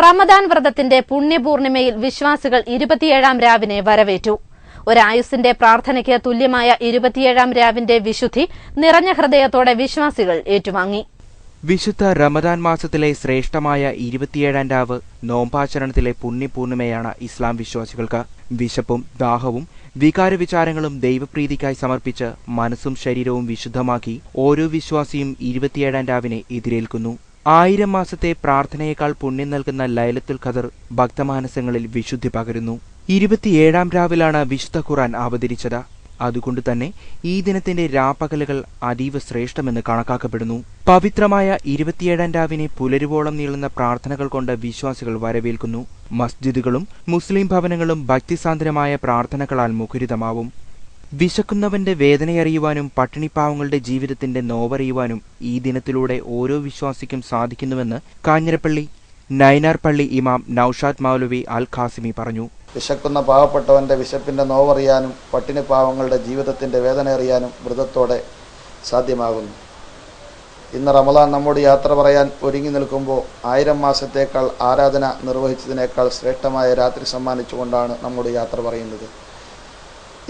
റമദാൻ വ്രതത്തിന്റെ പുണ്യപൂർണിമയിൽ വിശ്വാസികൾ 27ാം രാവിനെ വരവേറ്റു. ഒരായുസിന്റെ പ്രാർത്ഥനയ്ക്ക് തുല്യമായ 27ാം രാവിന്റെ വിശുദ്ധി നിറഞ്ഞ ഹൃദയത്തോടെ വിശ്വാസികൾ ഏറ്റുവാങ്ങി. വിശുദ്ധ റമദാൻ മാസത്തിലെ ശ്രേഷ്ഠമായ 27ാം രാവ് നോമ്പാചരണത്തിലെ പുണ്യപൂർണിമയാണ് ഇസ്ലാം വിശ്വാസികൾക്ക്. വിശപ്പും ദാഹവും വികാരവിചാരങ്ങളും ദൈവപ്രീതിക്കായി സമർപ്പിച്ച് മനസ്സും ശരീരവും വിശുദ്ധമാക്കി ഓരോ വിശ്വാസിയും 27ാം രാവിനെ എതിരേൽക്കുന്നു. 1000 മാസത്തെ പ്രാർത്ഥനയേക്കാൾ പുണ്യം നൽകുന്ന ലൈലത്തുൽ ഖദർ ഭക്തമാനസങ്ങളിൽ വിശുദ്ധി പകരുന്നു. 27ാം രാവിലാണ് വിശുദ്ധ ഖുർആൻ അവതരിച്ചത്. അതുകൊണ്ടുതന്നെ ഈ ദിനത്തിന്റെ രാപ്പകലുകൾ അതീവ ശ്രേഷ്ഠമെന്ന് കണക്കാക്കപ്പെടുന്നു. പവിത്രമായ 27ാം രാവിനെ പുലരുവോളം നീളുന്ന പ്രാർത്ഥനകൾ കൊണ്ട് വിശ്വാസികൾ വരവേൽക്കുന്നു. മസ്ജിദുകളും മുസ്ലിം ഭവനങ്ങളും ഭക്തിസാന്ദ്രമായ പ്രാർത്ഥനകളാൽ മുഖരിതമാവും. വിശക്കുന്നവന്റെ വേദനയറിയുവാനും പട്ടിണിപ്പാവങ്ങളുടെ ജീവിതത്തിന്റെ നോവറിയുവാനും ഈ ദിനത്തിലൂടെ ഓരോ വിശ്വാസിക്കും സാധിക്കുന്നുവെന്ന് കാഞ്ഞിരപ്പള്ളി നൈനാർ പള്ളി ഇമാം നൌഷാദ് മൗലവി അൽ ഖാസിമി പറഞ്ഞു. വിശക്കുന്ന പാവപ്പെട്ടവന്റെ വിശപ്പിന്റെ നോവറിയാനും പട്ടിണിപ്പാവങ്ങളുടെ ജീവിതത്തിന്റെ വേദന അറിയാനും വ്രതത്തോടെ സാധ്യമാകുന്നു. ഇന്ന് റമദാൻ നമ്മോട് യാത്ര പറയാൻ ഒരുങ്ങി നിൽക്കുമ്പോൾ 1000 മാസത്തേക്കാൾ ആരാധന നിർവഹിച്ചതിനേക്കാൾ ശ്രേഷ്ഠമായ രാത്രി സമ്മാനിച്ചുകൊണ്ടാണ് നമ്മോട് യാത്ര പറയുന്നത്.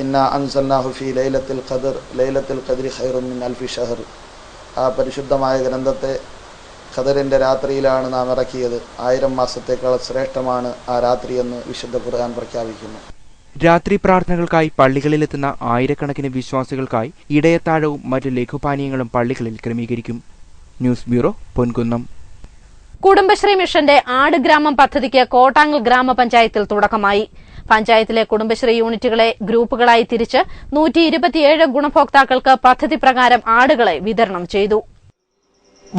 ഇന്നാ അൻസൽനാഹു ഫീ ലൈലത്തുൽ ഖദർ ലൈലത്തുൽ ഖദ്രി ഖൈറുൻ മിൻ അൽഫി ഷഹർ. ആ പരിശുദ്ധമായ ഗ്രന്ഥത്തെ ഖദറിന്റെ രാത്രിയിലാണ് നാം ഇറക്കിയത്. 1000 മാസത്തേക്കാൾ ശ്രേഷ്ഠമാണ് ആ രാത്രിയെന്ന് വിശുദ്ധ ഖുർആൻ പ്രഖ്യാപിക്കുന്നു. രാത്രി പ്രാർത്ഥനകൾക്കായി പള്ളികളിലെത്തുന്ന ആയിരക്കണക്കിന് വിശ്വാസികൾക്കായി ഇടയത്താഴവും മറ്റു ലഘുപാനീയങ്ങളും പള്ളികളിൽ ക്രമീകരിക്കും. News bureau, Ponkunnam. കുടുംബശ്രീ മിഷന്റെ ആട് ഗ്രാമം പദ്ധതിക്ക് കോട്ടാങ്ങൽ ഗ്രാമപഞ്ചായത്തിൽ തുടക്കമായി. പഞ്ചായത്തിലെ കുടുംബശ്രീ യൂണിറ്റുകളെ ഗ്രൂപ്പുകളായി തിരിച്ച് 127 ഗുണഭോക്താക്കൾക്ക് പദ്ധതി പ്രകാരം ആടുകളെ വിതരണം ചെയ്തു.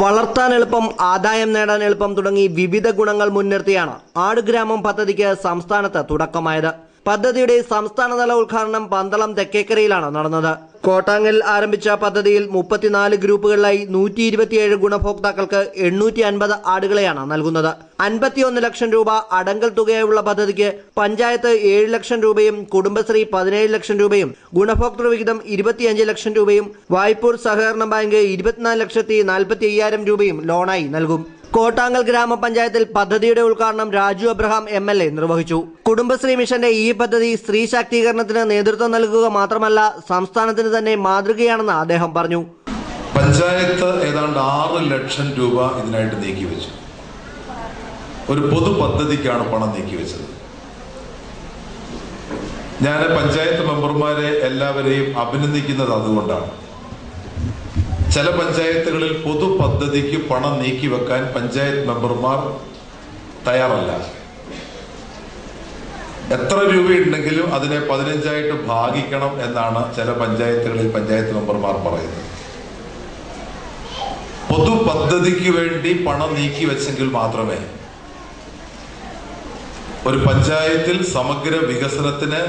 വളർത്താൻ എളുപ്പം, ആദായം നേടാൻ എളുപ്പം തുടങ്ങി വിവിധ ഗുണങ്ങൾ മുൻനിർത്തിയാണ് ആട് ഗ്രാമം പദ്ധതിക്ക് സംസ്ഥാനത്ത് തുടക്കമായത്. പദ്ധതിയുടെ സംസ്ഥാനതല ഉദ്ഘാടനം പന്തളം തെക്കേക്കരയിലാണ് നടന്നത്. കോട്ടാങ്ങിൽ ആരംഭിച്ച പദ്ധതിയിൽ 34 ഗ്രൂപ്പുകളിലായി 127 ഗുണഭോക്താക്കൾക്ക് 850 ആടുകളെയാണ് നൽകുന്നത്. 51 ലക്ഷം രൂപ അടങ്കൽ തുകയായുള്ള പദ്ധതിക്ക് പഞ്ചായത്ത് 7 ലക്ഷം രൂപയും കുടുംബശ്രീ 17 ലക്ഷം രൂപയും ഗുണഭോക്തൃ വിഹിതം 25 ലക്ഷം രൂപയും വായ്പൂർ സഹകരണ ബാങ്ക് 24,45,000 രൂപയും ലോണായി നൽകും. കോട്ടാങ്ങൽ ഗ്രാമപഞ്ചായത്തിൽ പദ്ധതിയുടെ ഉദ്ഘാടനം രാജു അബ്രഹാം MLA നിർവഹിച്ചു. കുടുംബശ്രീ മിഷന്റെ ഈ പദ്ധതി സ്ത്രീ ശാക്തീകരണത്തിന് നേതൃത്വം നൽകുക മാത്രമല്ല സംസ്ഥാനത്തിന് തന്നെ മാതൃകയാണെന്ന് അദ്ദേഹം പറഞ്ഞു. പഞ്ചായത്ത് ഏതാണ്ട് 6 ലക്ഷം രൂപ ഇതിനായിട്ട് നീക്കിവെച്ചു. ഒരു പൊതു പദ്ധതിക്കാണ് പണം നീക്കിവെച്ചത്. ഞാൻ പഞ്ചായത്ത് മെമ്പർമാരെ എല്ലാവരെയും അഭിനന്ദിക്കുന്നത് അതുകൊണ്ടാണ്. ചില പഞ്ചായത്തുകളിൽ പൊതു പദ്ധതിക്ക് പണം നീക്കിവെക്കാൻ പഞ്ചായത്ത് മെമ്പർമാർ തയ്യാറല്ല. എത്ര രൂപയുണ്ടെങ്കിലും അതിനെ 15ആയിട്ട് ഭാഗിക്കണം എന്നാണ് ചില പഞ്ചായത്തുകളിൽ പഞ്ചായത്ത് മെമ്പർമാർ പറയുന്നത്. പൊതു പദ്ധതിക്ക് വേണ്ടി പണം നീക്കിവെച്ചെങ്കിൽ മാത്രമേ ഒരു പഞ്ചായത്തിൽ സമഗ്ര വികസനത്തിന്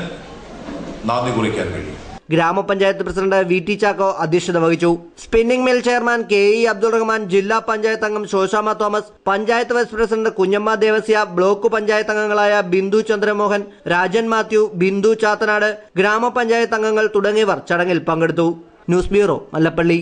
നാന്ദി കുറിക്കാൻ കഴിയും. ഗ്രാമപഞ്ചായത്ത് പ്രസിഡന്റ് VT ചാക്കോ അധ്യക്ഷത വഹിച്ചു. Spinning mill chairman KE Abdul Rahman, ജില്ലാ പഞ്ചായത്ത് അംഗം Shoshamma Thomas, panchayat vice president Kunjamma Devasya, block panchayat അംഗങ്ങളായ ബിന്ദു ചന്ദ്രമോഹൻ, രാജൻ മാത്യു, ബിന്ദു ചാത്തനാട്, ഗ്രാമപഞ്ചായത്ത് അംഗങ്ങൾ തുടങ്ങിയവർ ചടങ്ങിൽ പങ്കെടുത്തു. News bureau, Mallappally.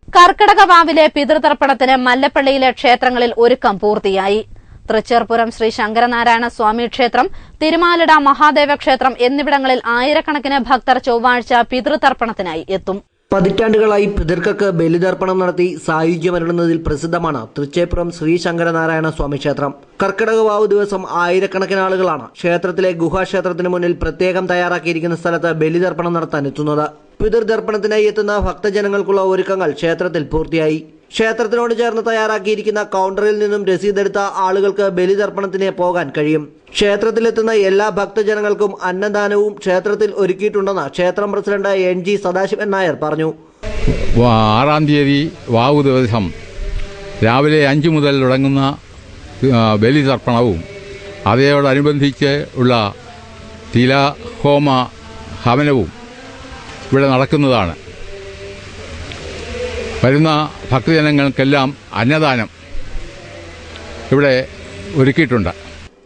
കർക്കിടക വാവിലെ പിതൃതർപ്പണത്തിന് മല്ലപ്പള്ളിയിലെ ക്ഷേത്രങ്ങളിൽ ഒരുക്കം പൂർത്തിയായി. തൃച്ചേർപുരം ശ്രീ ശങ്കരനാരായണ സ്വാമി ക്ഷേത്രം, തിരുമാലിട മഹാദേവ ക്ഷേത്രം എന്നിവിടങ്ങളിൽ ആയിരക്കണക്കിന് ഭക്തർ ചൊവ്വാഴ്ച പിതൃതർപ്പണത്തിനായി എത്തും. പതിറ്റാണ്ടുകളായി പിതൃക്കൾക്ക് ബലിതർപ്പണം നടത്തി സായുജ്യമരുളുന്നതിൽ പ്രസിദ്ധമാണ് തൃച്ചേപ്പുറം ശ്രീ ശങ്കരനാരായണ സ്വാമി ക്ഷേത്രം. കർക്കിടക വാവ് ദിവസം ആയിരക്കണക്കിന് ആളുകളാണ് ക്ഷേത്രത്തിലെ ഗുഹാക്ഷേത്രത്തിന് മുന്നിൽ പ്രത്യേകം തയ്യാറാക്കിയിരിക്കുന്ന സ്ഥലത്ത് ബലിതർപ്പണം നടത്താൻ എത്തുന്നത്. പിതൃതർപ്പണത്തിനായി എത്തുന്ന ഭക്തജനങ്ങൾക്കുള്ള ഒരുക്കങ്ങൾ ക്ഷേത്രത്തിൽ പൂർത്തിയായി. ക്ഷേത്രത്തിനോട് ചേർന്ന് തയ്യാറാക്കിയിരിക്കുന്ന കൗണ്ടറിൽ നിന്നും രസീതെടുത്ത ആളുകൾക്ക് ബലിതർപ്പണത്തിന് പോകാൻ കഴിയും. ക്ഷേത്രത്തിലെത്തുന്ന എല്ലാ ഭക്തജനങ്ങൾക്കും അന്നദാനവും ക്ഷേത്രത്തിൽ ഒരുക്കിയിട്ടുണ്ടെന്ന് ക്ഷേത്രം പ്രസിഡന്റ് NG സദാശിവൻ നായർ പറഞ്ഞു. 6-ാം തീയതി വാവു ദിവസം രാവിലെ 5 മുതൽ തുടങ്ങുന്ന ബലിതർപ്പണവും അതോടനുബന്ധിച്ച് ഉള്ള തിലഹോമ ഹവനവും ഇവിടെ നടക്കുന്നതാണ്. വരുന്ന ഭക്തജനങ്ങൾക്കെല്ലാം അന്നദാനം ഇവിടെ ഒരുക്കിയിട്ടുണ്ട്.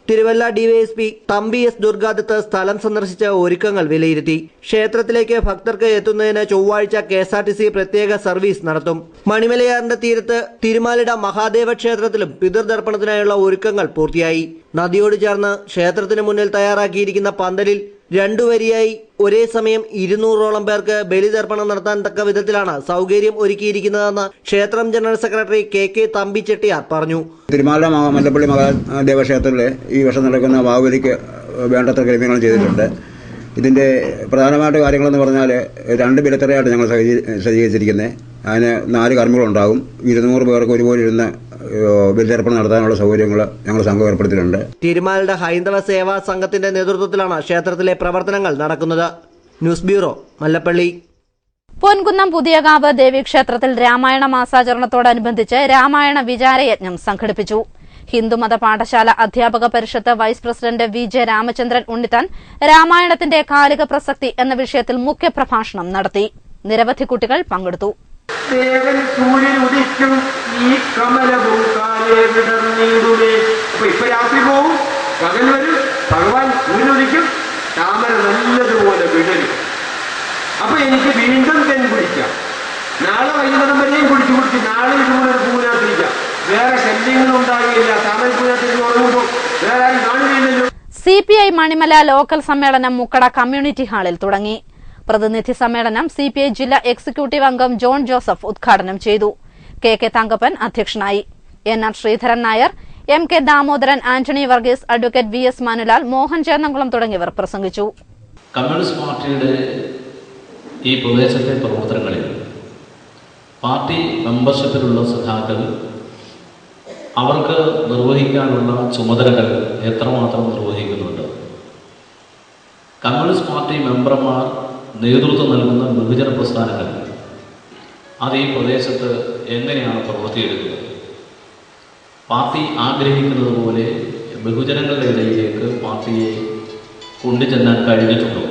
തിരുവല്ല ഡിവൈഎസ്പി തമ്പി എസ് ദുർഗാദത്ത് സ്ഥലം സന്ദർശിച്ച ഒരുക്കങ്ങൾ വിലയിരുത്തി. ക്ഷേത്രത്തിലേക്ക് ഭക്തർക്ക് എത്തുന്നതിന് ചൊവ്വാഴ്ച KSRTC പ്രത്യേക സർവീസ് നടത്തും. മണിമലയാറിന്റെ തീരത്ത് തിരുമാലിട മഹാദേവ ക്ഷേത്രത്തിലും പിതൃതർപ്പണത്തിനായുള്ള ഒരുക്കങ്ങൾ പൂർത്തിയായി. നദിയോട് ചേർന്ന് ക്ഷേത്രത്തിന് മുന്നിൽ തയ്യാറാക്കിയിരിക്കുന്ന പന്തലിൽ 2 വരിയായി ഒരേ സമയം 200ഓളം പേർക്ക് ബലിതർപ്പണം നടത്താൻ തക്ക വിധത്തിലാണ് സൗകര്യം ഒരുക്കിയിരിക്കുന്നതെന്ന് ക്ഷേത്രം general secretary KK Thampi Chettiar പറഞ്ഞു. തിരുമാല മല്ലപ്പള്ളി മഹാദേവ ക്ഷേത്രത്തിലെ ഈ വർഷം നടക്കുന്ന വാവുബലിക്ക് വേണ്ടത്ര ക്രമീകരണം ചെയ്തിട്ടുണ്ട്. ഇതിന്റെ പ്രധാനമായിട്ട് കാര്യങ്ങളെന്ന് പറഞ്ഞാൽ 2 ബലിത്തറയായിട്ട് ഞങ്ങൾ സജ്ജീകരിച്ചിരിക്കുന്നത്. അതിന് 4 കർമ്മികളുണ്ടാകും. 200 പേർക്ക് ഒരുപോലെ ഇരുന്ന് ബലിതർപ്പണം നടത്താനുള്ള സൗകര്യങ്ങൾ ഞങ്ങൾ സംഘം ഏർപ്പെടുത്തിയിട്ടുണ്ട്. തിരുമാലിട ഹൈന്ദവ സേവാ സംഘത്തിന്റെ നേതൃത്വത്തിലാണ് ക്ഷേത്രത്തിലെ പ്രവർത്തനങ്ങൾ നടക്കുന്നത്. News bureau, Mallappally. പൊൻകുന്നം പുതിയകാവ് ദേവീക്ഷേത്രത്തിൽ രാമായണ മാസാചരണത്തോടനുബന്ധിച്ച് രാമായണ വിചാരയജ്ഞം സംഘടിപ്പിച്ചു. ഹിന്ദുമത പാഠശാല അധ്യാപക പരിഷത്ത് vice president VJ Ramachandran Unnithan രാമായണത്തിന്റെ കാലിക പ്രസക്തി എന്ന വിഷയത്തിൽ മുഖ്യപ്രഭാഷണം നടത്തി. നിരവധി കുട്ടികൾ പങ്കെടുത്തു. ദേവൻ സൂര്യൻ ഉദിക്കും ഈ കമലഭൂക്കാലെ വിടർന്നിടുമേ. അപ്പൊ ഇപ്പൊ രാത്രി പോവും, പകൽ വരും, ഭഗവാൻ സൂര്യൻ ഉദിക്കും, താമര നല്ലതുപോലെ വിടരും. അപ്പൊ എനിക്ക് വീണ്ടും തെൻ കുടിക്കാം. നാളെ വൈകുന്നേരം വരെയും കുടിച്ചു നാളെ ഇതുപോലെ പൂവിനകത്തിരിക്കാം. വേറെ ശല്യങ്ങളും ഉണ്ടാകില്ല. താമരപ്പൂവിനകത്തേക്ക് ഉറങ്ങുമ്പോൾ വേറെ ആരും കാണുകയില്ലല്ലോ. CPI മണിമല ലോക്കൽ സമ്മേളനം മുക്കട കമ്മ്യൂണിറ്റി ഹാളിൽ തുടങ്ങി. പ്രതിനിധി സമ്മേളനം CPI ജില്ലാ എക്സിക്യൂട്ടീവ് അംഗം ജോൺ ജോസഫ് ഉദ്ഘാടനം ചെയ്തു. KK തങ്കപ്പൻ അധ്യക്ഷനായി. NR Sreedharan Nair, MK Damodaran, Antony Varghese, advocate VS Manulal, Mohan Chennamkulam തുടങ്ങിയവർ പ്രസംഗിച്ചു. കമ്മ്യൂണിസ്റ്റ് പാർട്ടിയുടെ ഈ പ്രദേശത്തെ പ്രവർത്തനങ്ങളിൽ പാർട്ടി മെമ്പർഷിപ്പിലുള്ള സഖാക്കൾ അവർക്ക് നിർവഹിക്കാനുള്ള ചുമതലകൾ എത്രമാത്രം നിർവഹിക്കുന്നുണ്ട്? കമ്മ്യൂണിസ്റ്റ് പാർട്ടി മെമ്പർമാർ നേതൃത്വം നൽകുന്ന ബഹുജന പ്രസ്ഥാനങ്ങൾ അത് ഈ പ്രദേശത്ത് എങ്ങനെയാണ് പ്രവർത്തിയെടുക്കുന്നത്? പാർട്ടി ആഗ്രഹിക്കുന്നത് പോലെ ബഹുജനങ്ങളുടെ ഇടയിലേക്ക് പാർട്ടിയെ കൊണ്ടുചെല്ലാൻ കഴിഞ്ഞിട്ടുണ്ടോ?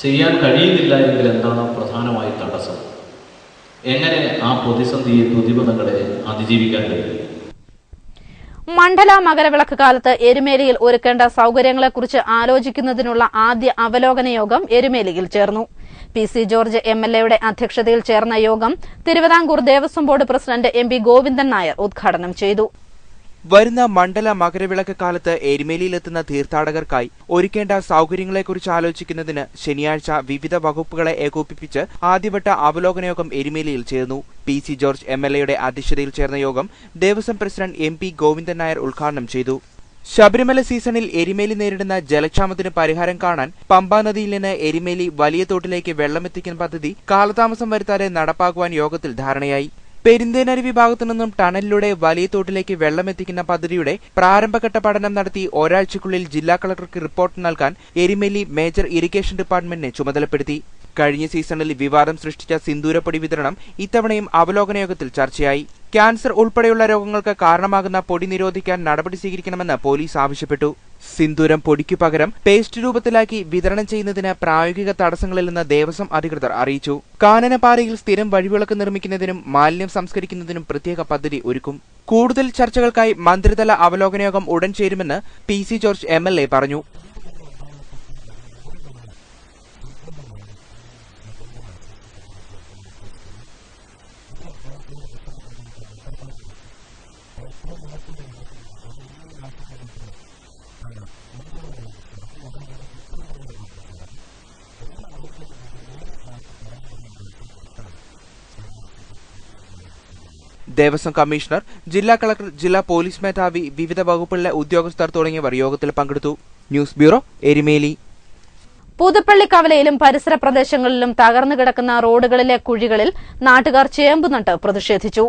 ചെയ്യാൻ കഴിയുന്നില്ല എങ്കിൽ എന്താണ് പ്രധാനമായി തടസ്സം? എങ്ങനെ ആ പ്രതിബന്ധങ്ങളെ അതിജീവിക്കാൻ കഴിയും? മണ്ഡല മകരവിളക്ക് കാലത്ത് എരുമേലിയിൽ ഒരുക്കേണ്ട സൌകര്യങ്ങളെക്കുറിച്ച് ആലോചിക്കുന്നതിനുള്ള ആദ്യ അവലോകന യോഗം എരുമേലിയിൽ ചേർന്നു. PC ജോർജ് MLA അധ്യക്ഷതയിൽ ചേർന്ന യോഗം Thiruvithamkoor Devaswom board president MP Govindan Nair ഉദ്ഘാടനം ചെയ്തു. വരുന്ന മണ്ഡല മകരവിളക്ക് കാലത്ത് എരുമേലിയിലെത്തുന്ന തീർത്ഥാടകർക്കായി ഒരുക്കേണ്ട സൌകര്യങ്ങളെക്കുറിച്ച് ആലോചിക്കുന്നതിന് ശനിയാഴ്ച വിവിധ വകുപ്പുകളെ ഏകോപിപ്പിച്ച് ആദ്യവട്ട അവലോകന യോഗം എരുമേലിയിൽ ചേർന്നു. PC ജോർജ് MLA അധ്യക്ഷതയിൽ ചേർന്ന യോഗം ദേവസ്വം പ്രസിഡന്റ് MP ഗോവിന്ദൻ നായർ ഉദ്ഘാടനം ചെയ്തു. ശബരിമല സീസണിൽ എരുമേലി നേരിടുന്ന ജലക്ഷാമത്തിന് പരിഹാരം കാണാൻ പമ്പാ നദിയിൽ നിന്ന് എരുമേലി വലിയ തോട്ടിലേക്ക് വെള്ളമെത്തിക്കുന്ന പദ്ധതി കാലതാമസം വരുത്താതെ നടപ്പാക്കുവാൻ യോഗത്തിൽ ധാരണയായി. പെരിന്തേനരുവി വിഭാഗത്തു നിന്നും ടണലിലൂടെ വലിയ തോട്ടിലേക്ക് വെള്ളമെത്തിക്കുന്ന പദ്ധതിയുടെ പ്രാരംഭഘട്ട പഠനം നടത്തി ഒരാഴ്ചയ്ക്കുള്ളിൽ ജില്ലാ കളക്ടർക്ക് റിപ്പോർട്ട് നൽകാൻ എരുമേലി മേജർ ഇറിഗേഷൻ ഡിപ്പാർട്ട്മെന്റിനെ ചുമതലപ്പെടുത്തി. കഴിഞ്ഞ സീസണിൽ വിവാദം സൃഷ്ടിച്ച സിന്ദൂരപ്പൊടി വിതരണം ഇത്തവണയും അവലോകന യോഗത്തിൽ ചർച്ചയായി. ക്യാൻസർ ഉൾപ്പെടെയുള്ള രോഗങ്ങൾക്ക് കാരണമാകുന്ന പൊടി നിരോധിക്കാൻ നടപടി സ്വീകരിക്കണമെന്ന് പോലീസ് ആവശ്യപ്പെട്ടു. സിന്ദൂരം പൊടിക്കു പകരം പേസ്റ്റ് രൂപത്തിലാക്കി വിതരണം ചെയ്യുന്നതിന് പ്രായോഗിക തടസ്സങ്ങളില്ലെന്ന് ദേവസ്വം അധികൃതർ അറിയിച്ചു. കാനനപ്പാറയിൽ സ്ഥിരം വഴിവിളക്ക് നിർമ്മിക്കുന്നതിനും മാലിന്യം സംസ്കരിക്കുന്നതിനും പ്രത്യേക പദ്ധതി ഒരുക്കും. കൂടുതൽ ചർച്ചകൾക്കായി മന്ത്രിതല അവലോകന യോഗം ഉടൻ ചേരുമെന്ന് PC ജോർജ് MLA പറഞ്ഞു. ദേവസ്വം കമ്മീഷണർ, ജില്ലാ കളക്ടർ, ജില്ലാ പോലീസ് മേധാവി, വിവിധ വകുപ്പുകളിലെ ഉദ്യോഗസ്ഥർ തുടങ്ങിയവർ യോഗത്തിൽ പങ്കെടുത്തു. News bureau, Erumeli. പുതുപ്പള്ളി കവലയിലും പരിസര പ്രദേശങ്ങളിലും തകർന്നു കിടക്കുന്ന റോഡുകളിലെ കുഴികളിൽ നാട്ടുകാർ ചേമ്പ് നട്ട് പ്രതിഷേധിച്ചു.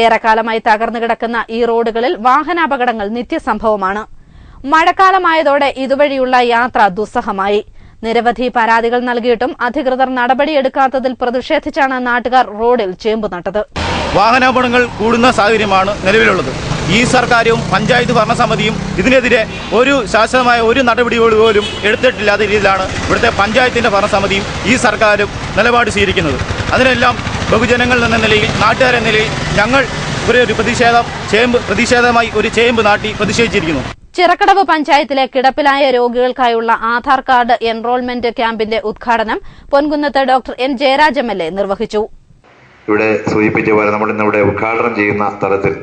ഏറെക്കാലമായി തകർന്നു കിടക്കുന്ന ഈ റോഡുകളിൽ വാഹനാപകടങ്ങൾ നിത്യസംഭവമാണ്. മഴക്കാലമായതോടെ ഇതുവഴിയുള്ള യാത്ര ദുസ്സഹമായി. നിരവധി പരാതികൾ നൽകിയിട്ടും അധികൃതർ നടപടിയെടുക്കാത്തതിൽ പ്രതിഷേധിച്ചാണ് നാട്ടുകാർ റോഡിൽ ചേമ്പ് നട്ടത്. വാഹനാപകടങ്ങൾ കൂടുന്ന സാഹചര്യമാണ് നിലവിലുള്ളത്. ഈ സർക്കാരും പഞ്ചായത്ത് ഭരണസമിതിയും ഇതിനെതിരെ ഒരു ശാശ്വതമായ ഒരു നടപടി പോലും എടുത്തിട്ടില്ലാത്ത രീതിയിലാണ് ഇവിടുത്തെ പഞ്ചായത്തിന്റെ ഭരണസമിതിയും ഈ സർക്കാരും നിലപാട് സ്വീകരിക്കുന്നത്. അതിനെല്ലാം ബഹുജനങ്ങൾ എന്ന നിലയിൽ, നാട്ടുകാരെന്ന നിലയിൽ ഞങ്ങൾ ഒരു പ്രതിഷേധമായി ഒരു ചേമ്പ് നാട്ടി പ്രതിഷേധിച്ചിരിക്കുന്നു. ചിറക്കടവ് പഞ്ചായത്തിലെ കിടപ്പിലായ രോഗികൾക്കായുള്ള ആധാർ കാർഡ് എൻറോൾമെന്റ് ക്യാമ്പിന്റെ ഉദ്ഘാടനം പൊൻകുന്നത്ത് ഡോക്ടർ എൻ ജയരാജ് MLA നിർവഹിച്ചു. ഇവിടെ സൂചിപ്പിച്ച പോലെ നമ്മൾ ഇന്നിവിടെ ഉദ്ഘാടനം ചെയ്യുന്ന തലത്തിൽ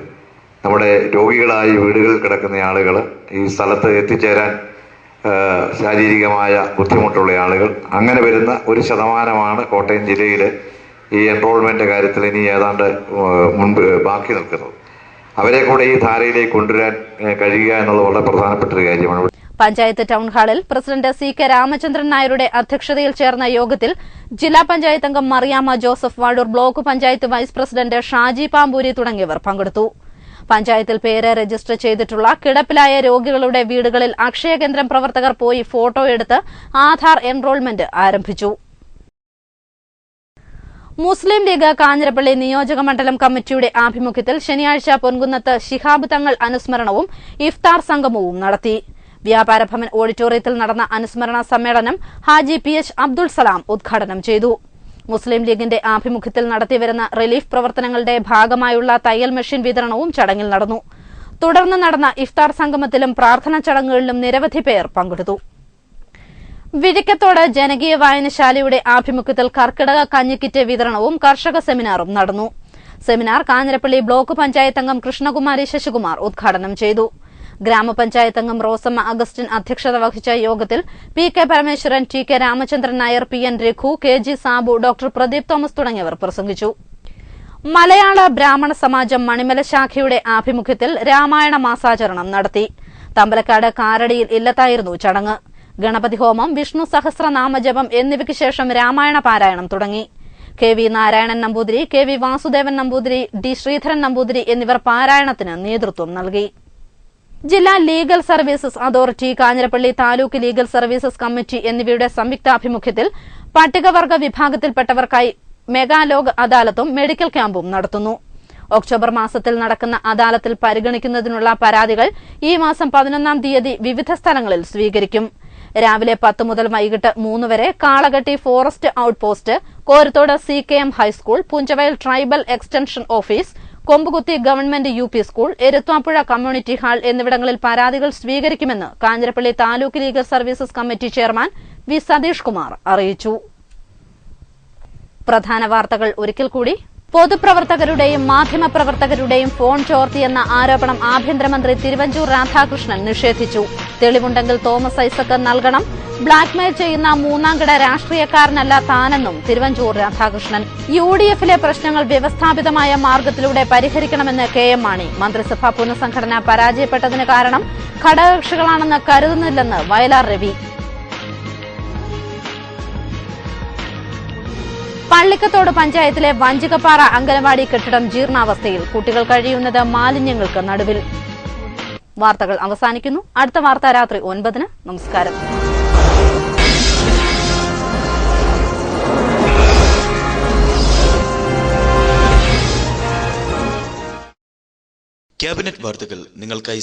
നമ്മുടെ രോഗികളായി വീടുകളിൽ കിടക്കുന്ന ആളുകൾ, ഈ സ്ഥലത്ത് എത്തിച്ചേരാൻ ശാരീരികമായ ബുദ്ധിമുട്ടുള്ള ആളുകൾ, അങ്ങനെ വരുന്ന 1% കോട്ടയം ജില്ലയിലെ ഈ എൻറോൾമെന്റ് കാര്യത്തിൽ ഇനി ഏതാണ്ട് മുൻപ് ബാക്കി നിൽക്കുന്നത്. അവരെ കൂടെ ഈ ധാരയിലേക്ക് കൊണ്ടുവരാൻ കഴിയുക എന്നുള്ളത് വളരെ പ്രധാനപ്പെട്ട ഒരു കാര്യമാണ്. പഞ്ചായത്ത് ടൌൺ ഹാളിൽ പ്രസിഡന്റ് CK രാമചന്ദ്രൻ നായരുടെ അധ്യക്ഷതയിൽ ചേർന്ന യോഗത്തിൽ ജില്ലാ പഞ്ചായത്ത് അംഗം Mariyamma Joseph, Vazhoor block panchayat vice president Shaji Pampoori തുടങ്ങിയവർ പങ്കെടുത്തു. പഞ്ചായത്തിൽ പേര് രജിസ്റ്റർ ചെയ്തിട്ടുള്ള കിടപ്പിലായ രോഗികളുടെ വീടുകളിൽ അക്ഷയ കേന്ദ്രം പ്രവർത്തകർ പോയി ഫോട്ടോ എടുത്ത് ആധാർ എൻറോൾമെന്റ് ആരംഭിച്ചു. മുസ്ലിം ലീഗ് കാഞ്ഞിരപ്പള്ളി നിയോജക മണ്ഡലം കമ്മിറ്റിയുടെ ആഭിമുഖ്യത്തിൽ ശനിയാഴ്ച പൊൻകുന്നത്ത് ശിഹാബ് തങ്ങൾ അനുസ്മരണവും ഇഫ്താർ സംഗമവും നടത്തി. വ്യാപാര ഭവൻ ഓഡിറ്റോറിയത്തിൽ നടന്ന അനുസ്മരണ സമ്മേളനം ഹാജി PH അബ്ദുൾ സലാം ഉദ്ഘാടനം ചെയ്തു. മുസ്ലിം ലീഗിന്റെ ആഭിമുഖ്യത്തിൽ നടത്തിവരുന്ന റിലീഫ് പ്രവർത്തനങ്ങളുടെ ഭാഗമായുള്ള തയ്യൽ മെഷീൻ വിതരണവും ചടങ്ങിൽ നടന്നു. തുടർന്ന് നടന്ന ഇഫ്താർ സംഗമത്തിലും പ്രാർത്ഥനാ ചടങ്ങുകളിലും നിരവധി പേർ പങ്കെടുത്തു. വിഴിക്കത്തോട് ജനകീയ വായനശാലയുടെ ആഭിമുഖ്യത്തിൽ കർക്കിടക കഞ്ഞിക്കിറ്റ് വിതരണവും കർഷക സെമിനാറും നടന്നു. സെമിനാർ കാഞ്ഞിരപ്പള്ളി ബ്ലോക്ക് പഞ്ചായത്ത് അംഗം കൃഷ്ണകുമാരി ശശികുമാർ ഉദ്ഘാടനം ചെയ്തു. ഗ്രാമപഞ്ചായത്ത് അംഗം റോസമ്മ അഗസ്റ്റിൻ അധ്യക്ഷത വഹിച്ച യോഗത്തിൽ PK Parameswaran, TK Ramachandran Nair, PN Raghu, KG Sabu, doctor Pradeep Thomas തുടങ്ങിയവർ പ്രസംഗിച്ചു. മലയാള ബ്രാഹ്മണ സമാജം മണിമല ശാഖയുടെ ആഭിമുഖ്യത്തിൽ രാമായണ മാസാചരണം നടത്തി. തമ്പലക്കാട് കാരടിയിൽ ഇല്ലത്തായിരുന്നു ചടങ്ങ്. ഗണപതി ഹോമം, വിഷ്ണു സഹസ്രനാമജപം എന്നിവയ്ക്ക് ശേഷം രാമായണ പാരായണം തുടങ്ങി. KV Narayanan Namboothiri, KV Vasudevan Namboothiri, D Sreedharan Namboothiri എന്നിവർ പാരായണത്തിന് നേതൃത്വം നൽകി. ജില്ലാ legal services authority, Kanjirappally taluk legal services committee എന്നിവയുടെ സംയുക്താഭിമുഖ്യത്തിൽ പട്ടികവർഗ വിഭാഗത്തിൽപ്പെട്ടവർക്കായി മെഗാ ലോക് അദാലത്തും മെഡിക്കൽ ക്യാമ്പും നടത്തുന്നു. ഒക്ടോബർ മാസത്തിൽ നടക്കുന്ന അദാലത്തിൽ പരിഗണിക്കുന്നതിനുള്ള പരാതികൾ ഈ മാസം 11-ാം തീയതി വിവിധ സ്ഥലങ്ങളിൽ സ്വീകരിക്കും. രാവിലെ 10 മുതൽ വൈകിട്ട് 3 വരെ Kalaketti forest outpost, Korathodu CKM high school, Punchavayal tribal extension office, Kombukuthi government UP school, Eruthvapuzha community hall എന്നിവിടങ്ങളിൽ പരാതികൾ സ്വീകരിക്കുമെന്ന് Kanjirappally taluk legal services committee chairman V Satheesh Kumar അറിയിച്ചു. പ്രധാന വാർത്തകൾ ഒരിക്കൽ കൂടി. പൊതുപ്രവർത്തകരുടെയും മാധ്യമപ്രവർത്തകരുടെയും ഫോൺ ചോർത്തിയെന്ന ആരോപണം ആഭ്യന്തരമന്ത്രി തിരുവഞ്ചൂർ രാധാകൃഷ്ണൻ നിഷേധിച്ചു. തെളിവുണ്ടെങ്കിൽ തോമസ് ഐസക് നൽകണം. ബ്ലാക്ക്മെയിൽ ചെയ്യുന്ന മൂന്നാംകിട രാഷ്ട്രീയക്കാരനല്ല താനെന്നും തിരുവഞ്ചൂർ രാധാകൃഷ്ണൻ. UDF-ലെ പ്രശ്നങ്ങൾ വ്യവസ്ഥാപിതമായ മാർഗത്തിലൂടെ പരിഹരിക്കണമെന്ന് KM മാണി. മന്ത്രിസഭാ പുനഃസംഘടന പരാജയപ്പെട്ടതിന് കാരണം ഘടകകക്ഷികളാണെന്ന് കരുതുന്നില്ലെന്ന് വയലാർ രവി. പള്ളിക്കത്തോട് പഞ്ചായത്തിലെ വഞ്ചികപ്പാറ അംഗനവാടി കെട്ടിടം ജീർണാവസ്ഥയിൽ. കുട്ടികൾ കഴിയുന്നത് മാലിന്യങ്ങൾക്ക് നടുവിൽ. വാർത്തകൾ അവസാനിക്കുന്നു. അടുത്ത വാർത്ത രാത്രി 9-ന്. നമസ്കാരം. ക്യാബിനറ്റ് വാർത്തകൾ നിങ്ങൾക്കായി